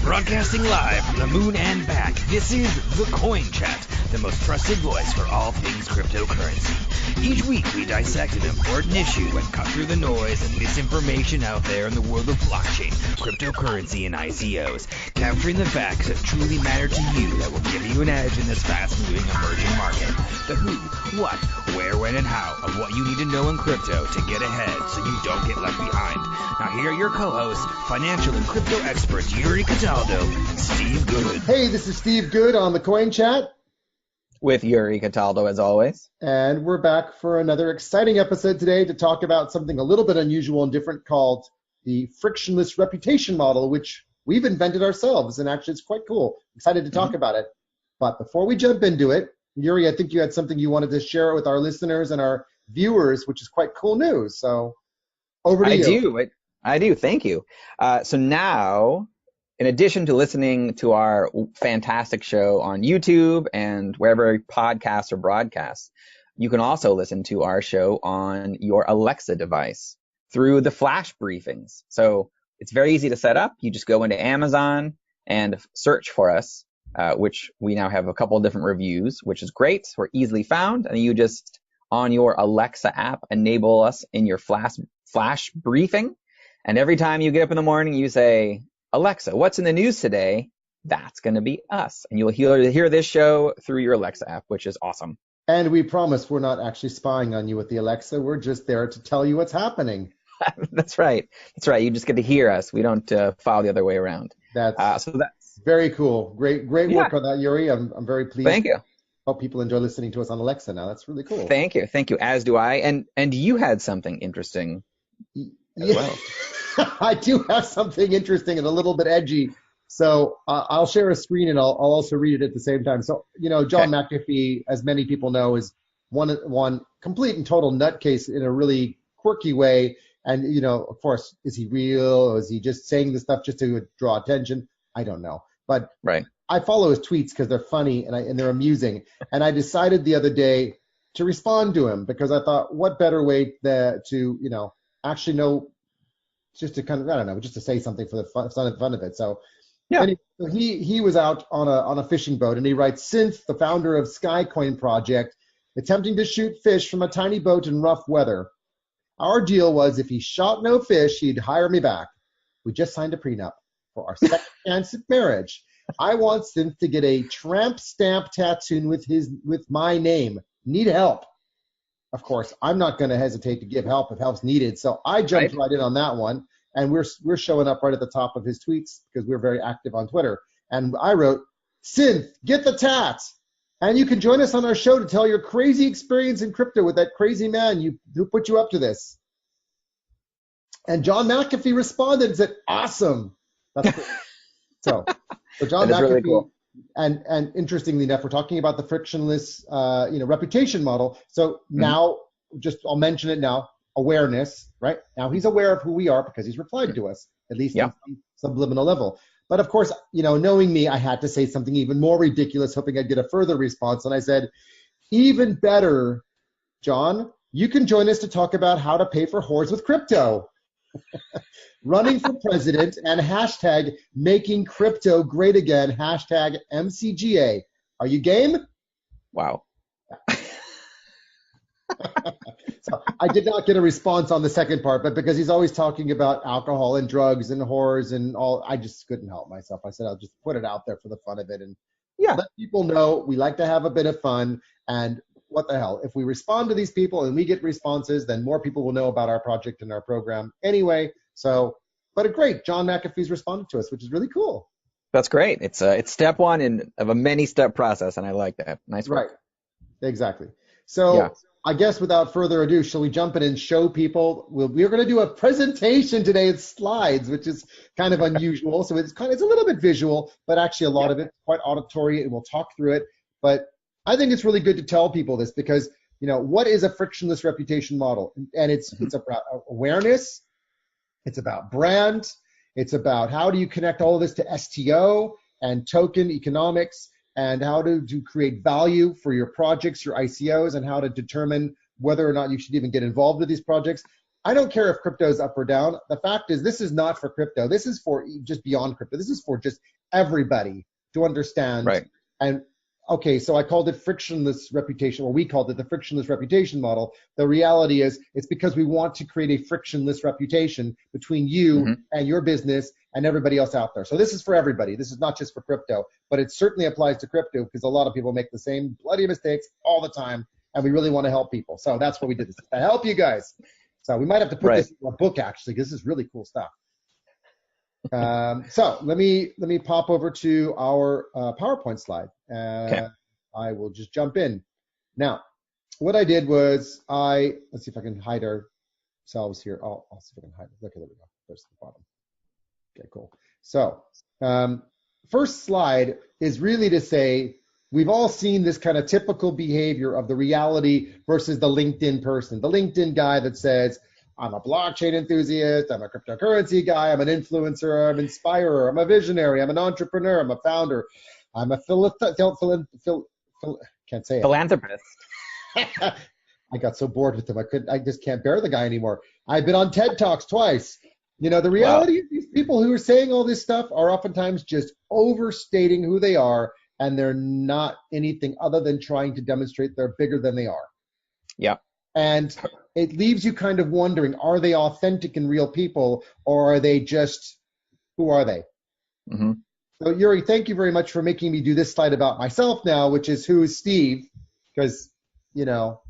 Broadcasting live from the moon and back, this is The Coin Chat, the most trusted voice for all things cryptocurrency. Each week we dissect an important issue and cut through the noise and misinformation out there in the world of blockchain, cryptocurrency, and ICOs, capturing the facts that truly matter to you that will give you an edge in this fast-moving emerging market. The who, what, where, when, and how of what you need to know in crypto to get ahead so you don't get left behind. Now here are your co-hosts, financial and crypto experts Yuri Cataldo, Steve Good. Hey, this is Steve Good on the Coin Chat. With Yuri Cataldo, as always. And we're back for another exciting episode today to talk about something a little bit unusual and different called the Frictionless Reputation model, which we've invented ourselves. And actually, it's quite cool. Excited to talk about it. But before we jump into it, Yuri, I think you had something you wanted to share with our listeners and our viewers, which is quite cool news. So over to you. I do. Thank you. So now, in addition to listening to our fantastic show on YouTube and wherever podcasts or broadcasts, you can also listen to our show on your Alexa device through the flash briefings. So it's very easy to set up. You just go into Amazon and search for us, which we now have a couple of different reviews, which is great. We're easily found. And you just, on your Alexa app, enable us in your flash briefing. And every time you get up in the morning, you say, Alexa, what's in the news today? That's going to be us. And you'll hear this show through your Alexa app, which is awesome. And we promise we're not actually spying on you with the Alexa. We're just there to tell you what's happening. That's right. That's right. You just get to hear us. We don't file the other way around. That's very cool. Great work on that, Yuri. I'm very pleased. Thank you. Hope people enjoy listening to us on Alexa now. That's really cool. Thank you. As do I. And you had something interesting as well. I do have something interesting and a little bit edgy. So I'll share a screen and I'll also read it at the same time. So, John McAfee, as many people know, is one complete and total nutcase in a really quirky way. And, of course, is he real or is he just saying this stuff just to draw attention? I don't know. But right. I follow his tweets because they're funny and they're amusing. And I decided the other day to respond to him because I thought, what better way to actually know, just to kind of, I don't know, just to say something for the fun of it. So yeah, he was out on a fishing boat and he writes, Synth, the founder of Skycoin project, attempting to shoot fish from a tiny boat in rough weather. Our deal was if he shot no fish, he'd hire me back. We just signed a prenup for our second chance at marriage. I want Synth to get a tramp stamp tattooed with my name. Need help. Of course, I'm not going to hesitate to give help if help's needed. So I jumped right in on that one. And we're showing up right at the top of his tweets because we're very active on Twitter. And I wrote, Synth, get the tat. And you can join us on our show to tell your crazy experience in crypto with that crazy man who put you up to this. And John McAfee responded and said, awesome. That's cool. So John McAfee, really cool. And interestingly enough, we're talking about the frictionless, reputation model. So now, I'll mention it now, awareness, right? Now he's aware of who we are because he's replied to us, at least on some subliminal level. But of course, knowing me, I had to say something even more ridiculous, hoping I'd get a further response. And I said, even better, John, you can join us to talk about how to pay for whores with crypto. Running for president and hashtag making crypto great again, hashtag MCGA. Are you game? Wow. So I did not get a response on the second part, but because he's always talking about alcohol and drugs and whores and all, I just couldn't help myself. I said, I'll just put it out there for the fun of it and let people know we like to have a bit of fun. And what the hell, if we respond to these people and we get responses, then more people will know about our project and our program anyway. So, but great, John McAfee's responded to us, which is really cool. That's great. It's step one of a many-step process, and I like that. Nice work. Right, exactly. So I guess without further ado, shall we jump in and show people? We're going to do a presentation today with slides, which is kind of unusual. So it's a little bit visual, but actually a lot of it quite auditory, and we'll talk through it. But I think it's really good to tell people this because, what is a frictionless reputation model? And it's about awareness. It's about brand. It's about how do you connect all of this to STO and token economics and how to create value for your projects, your ICOs, and how to determine whether or not you should even get involved with these projects. I don't care if crypto is up or down. The fact is, this is not for crypto. This is for just beyond crypto. This is for just everybody to understand. Right. And okay, so I called it frictionless reputation, or we called it the frictionless reputation model. The reality is, it's because we want to create a frictionless reputation between you and your business and everybody else out there. So this is for everybody. This is not just for crypto, but it certainly applies to crypto because a lot of people make the same bloody mistakes all the time, and we really want to help people. So that's what we did, this to help you guys. So we might have to put this in a book, actually, because this is really cool stuff. So let me pop over to our PowerPoint slide. Okay. I will just jump in. Now, what I did was let's see if I can hide ourselves here. I'll see if I can hide it. Okay, there we go. There's the bottom. Okay, cool. So first slide is really to say, we've all seen this kind of typical behavior of the reality versus the LinkedIn person. The LinkedIn guy that says, I'm a blockchain enthusiast, I'm a cryptocurrency guy, I'm an influencer, I'm an inspirer, I'm a visionary, I'm an entrepreneur, I'm a founder, I'm a can't say it. Philanthropist. I got so bored with him, I just can't bear the guy anymore. I've been on TED Talks twice. You know, the reality of these people who are saying all this stuff are oftentimes just overstating who they are, and they're not anything other than trying to demonstrate they're bigger than they are. Yeah. And it leaves you kind of wondering, are they authentic and real people, or are they just, who are they? So Yuri, thank you very much for making me do this slide about myself now, which is who is Steve, because, you know,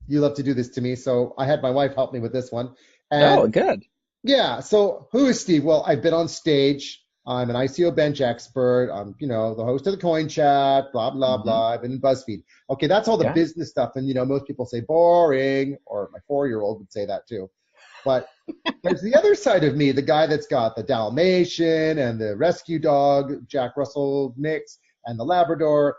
you love to do this to me. So I had my wife help me with this one. And good. Yeah, so who is Steve? Well, I've been on stage. I'm an ICO bench expert. I'm, you know, the host of the Coin Chat, blah, blah, blah. I've been in BuzzFeed. Okay, that's all the business stuff. And, you know, most people say boring, or my 4-year-old would say that too. But there's the other side of me, the guy that's got the Dalmatian and the rescue dog, Jack Russell Mix, and the Labrador,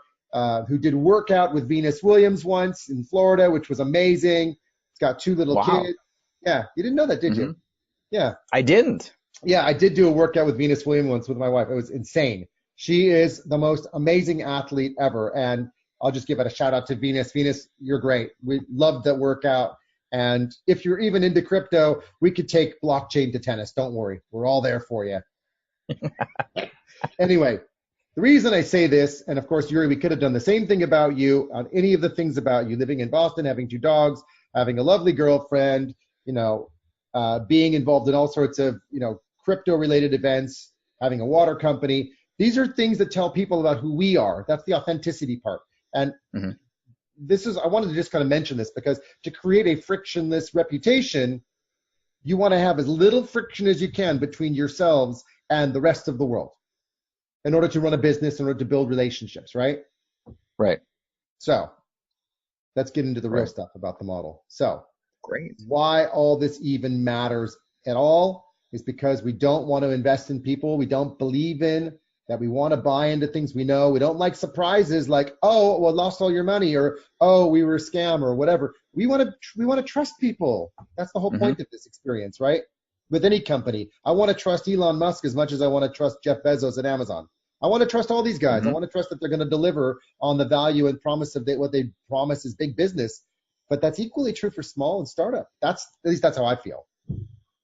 who did workout with Venus Williams once in Florida, which was amazing. He's got 2 little kids. Yeah, you didn't know that, did you? Yeah. I didn't. Yeah, I did do a workout with Venus Williams once with my wife. It was insane. She is the most amazing athlete ever. And I'll just give it a shout out to Venus. Venus, you're great. We loved that workout. And if you're even into crypto, we could take blockchain to tennis. Don't worry. We're all there for you. Anyway, the reason I say this, and of course, Yuri, we could have done the same thing about you on any of the things about you, living in Boston, having 2 dogs, having a lovely girlfriend, you know, being involved in all sorts of, you know, crypto-related events, having a water company. These are things that tell people about who we are. That's the authenticity part. And I wanted to just kind of mention this because to create a frictionless reputation, you want to have as little friction as you can between yourselves and the rest of the world in order to run a business, in order to build relationships, right? Right. So let's get into the real stuff about the model. So great. Why all this even matters at all is because we don't want to invest in people we don't believe in, that we want to buy into things we know. We don't like surprises like, oh, well, lost all your money, or, oh, we were a scam, or whatever. We want to trust people. That's the whole point of this experience, right? With any company. I want to trust Elon Musk as much as I want to trust Jeff Bezos at Amazon. I want to trust all these guys. I want to trust that they're going to deliver on the value and promise of what they promise is big business. But that's equally true for small and startup. At least that's how I feel.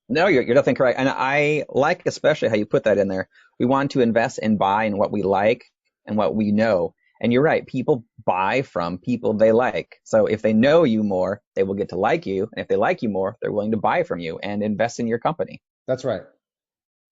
No, you're definitely correct. And I like especially how you put that in there. We want to invest and buy in what we like and what we know. And you're right. People buy from people they like. So if they know you more, they will get to like you. And if they like you more, they're willing to buy from you and invest in your company. That's right.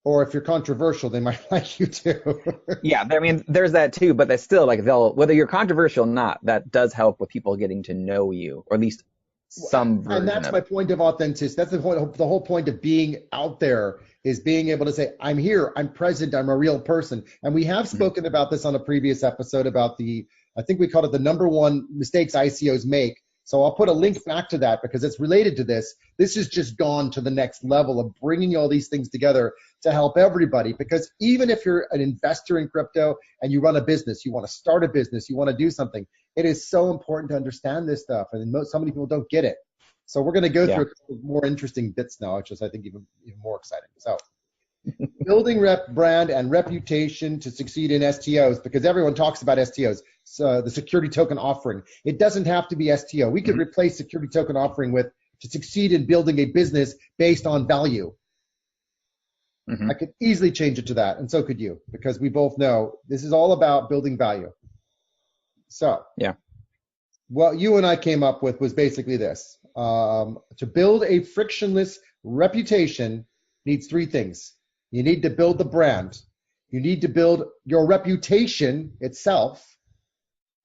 Or if you're controversial, they might like you too. Yeah, I mean, there's that too. But that's still like whether you're controversial or not, that does help with people getting to know you, or at least some version. And that's my point of authenticity. That's the whole point of being out there, is being able to say, I'm here, I'm present, I'm a real person. And we have spoken about this on a previous episode about I think we called it the #1 mistakes ICOs make. So I'll put a link back to that because it's related to this. This has just gone to the next level of bringing all these things together to help everybody. Because even if you're an investor in crypto and you run a business, you want to start a business, you want to do something, it is so important to understand this stuff. And so many people don't get it. So we're going to go through a couple more interesting bits now, which is, I think, even more exciting. So building brand and reputation to succeed in STOs, because everyone talks about STOs. So the security token offering. It doesn't have to be STO. We could replace security token offering with to succeed in building a business based on value. I could easily change it to that, and so could you, because we both know this is all about building value. So Yeah. what you and I came up with was basically this. To build a frictionless reputation needs three things. You need to build the brand. You need to build your reputation itself.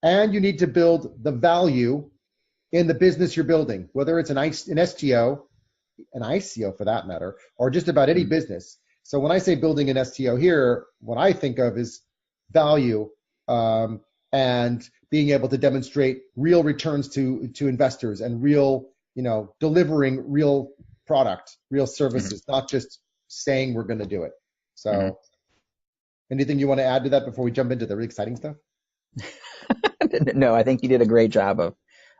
And you need to build the value in the business you're building, whether it's an STO, an ICO for that matter, or just about any business. So when I say building an STO here, what I think of is value, and being able to demonstrate real returns to investors and real, delivering real product, real services, not just saying we're going to do it. So anything you want to add to that before we jump into the really exciting stuff? No, I think you did a great job of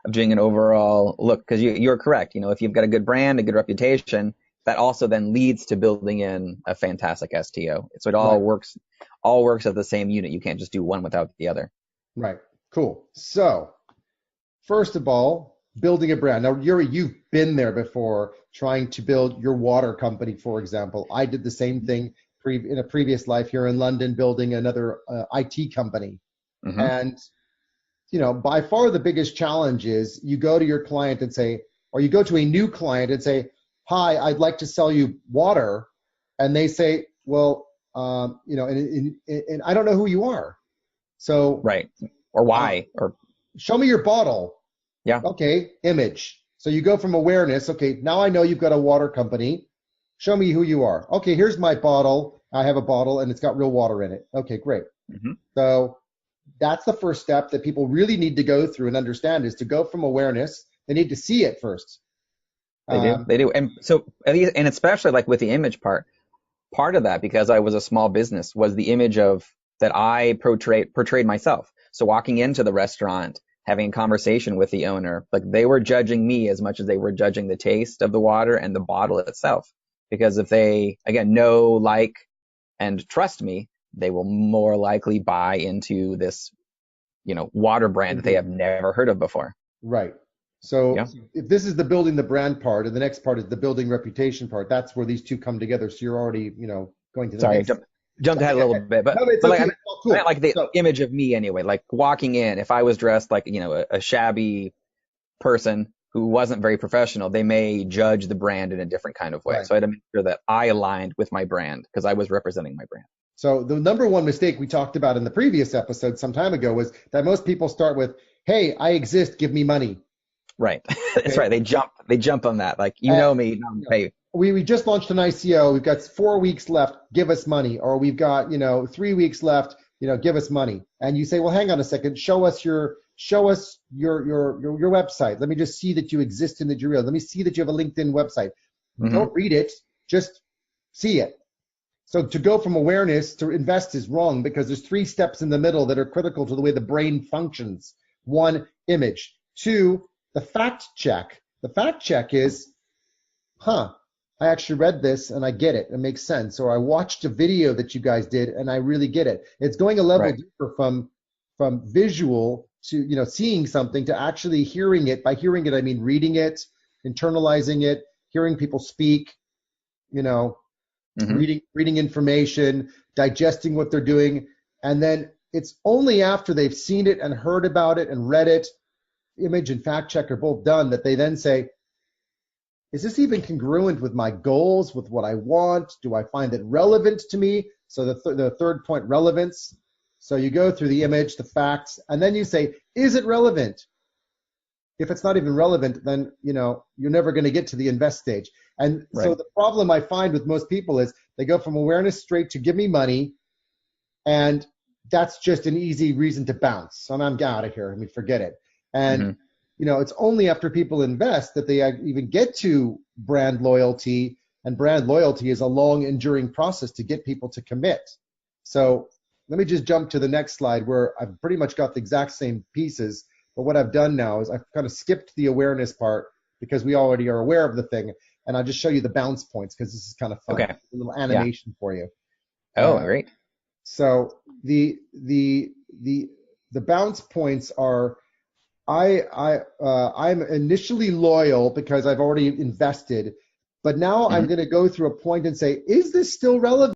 doing an overall look, because you're correct. If you've got a good brand, a good reputation, that also then leads to building in a fantastic STO. So it all works as the same unit. You can't just do one without the other. Right. Cool. So first of all, building a brand. Now, Yuri, you've been there before trying to build your water company, for example. I did the same thing in a previous life here in London, building another IT company. And, by far the biggest challenge is you go to your client and say, or you go to a new client and say, hi, I'd like to sell you water. And they say, well, and I don't know who you are. So, right. Or why, or show me your bottle. Yeah. Okay. Image. So you go from awareness. Okay. Now I know you've got a water company. Show me who you are. Okay. Here's my bottle. I have a bottle and it's got real water in it. Okay, great. So that's the first step that people really need to go through and understand, is to go from awareness. They need to see it first. They do. And so, and especially like with the image part of that, because I was a small business, was the image that I portrayed myself. So walking into the restaurant, having a conversation with the owner, like they were judging me as much as they were judging the taste of the water and the bottle itself. Because if they, again, know, like, and trust me, they will more likely buy into this, water brand that they have never heard of before. Right. So if this is the building the brand part, and the next part is the building reputation part, that's where these two come together. So you're already, going to the next. Jumped ahead a little bit, but, no, it's but okay. like, Cool. I meant like the image of me anyway, like walking in, if I was dressed like, a shabby person who wasn't very professional, they may judge the brand in a different kind of way. So I had to make sure that I aligned with my brand because I was representing my brand. So the number one mistake we talked about in the previous episode some time ago was that most people start with, hey, I exist, give me money. Right. That's right. They jump on that. Like, me. Hey. We just launched an ICO. We've got 4 weeks left. Give us money. Or we've got, 3 weeks left. Give us money. And you say, well, hang on a second. Show us your website. Let me just see that you exist in the real. Let me see that you have a LinkedIn website. Don't read it. Just see it. So to go from awareness to invest is wrong, because there's 3 steps in the middle that are critical to the way the brain functions. 1, image. 2, the fact check. The fact check is, I actually read this and I get it. It makes sense. Or I watched a video that you guys did and I really get it. It's going a level deeper from visual to, seeing something to actually hearing it. By hearing it, I mean reading it, internalizing it, hearing people speak, reading information, digesting what they're doing. And then it's only after they've seen it and heard about it and read it, image and fact check are both done, that they then say, is this even congruent with my goals, with what I want? Do I find it relevant to me? So the third point, relevance. So you go through the image, the facts, and then you say, is it relevant? If it's not even relevant, then you're never going to get to the invest stage. And so the problem I find with most people is they go from awareness straight to give me money, and that's just an easy reason to bounce. So I'm out of here. I mean, forget it. And it's only after people invest that they even get to brand loyalty, and brand loyalty is a long, enduring process to get people to commit. So let me just jump to the next slide, where I've pretty much got the exact same pieces, but what I've done now is I've kind of skipped the awareness part because we already are aware of the thing, and I'll just show you the bounce points because this is kind of fun. Okay. A little animation for you. Oh, great. So the bounce points are I'm initially loyal because I've already invested, but now I'm going to go through a point and say, is this still relevant?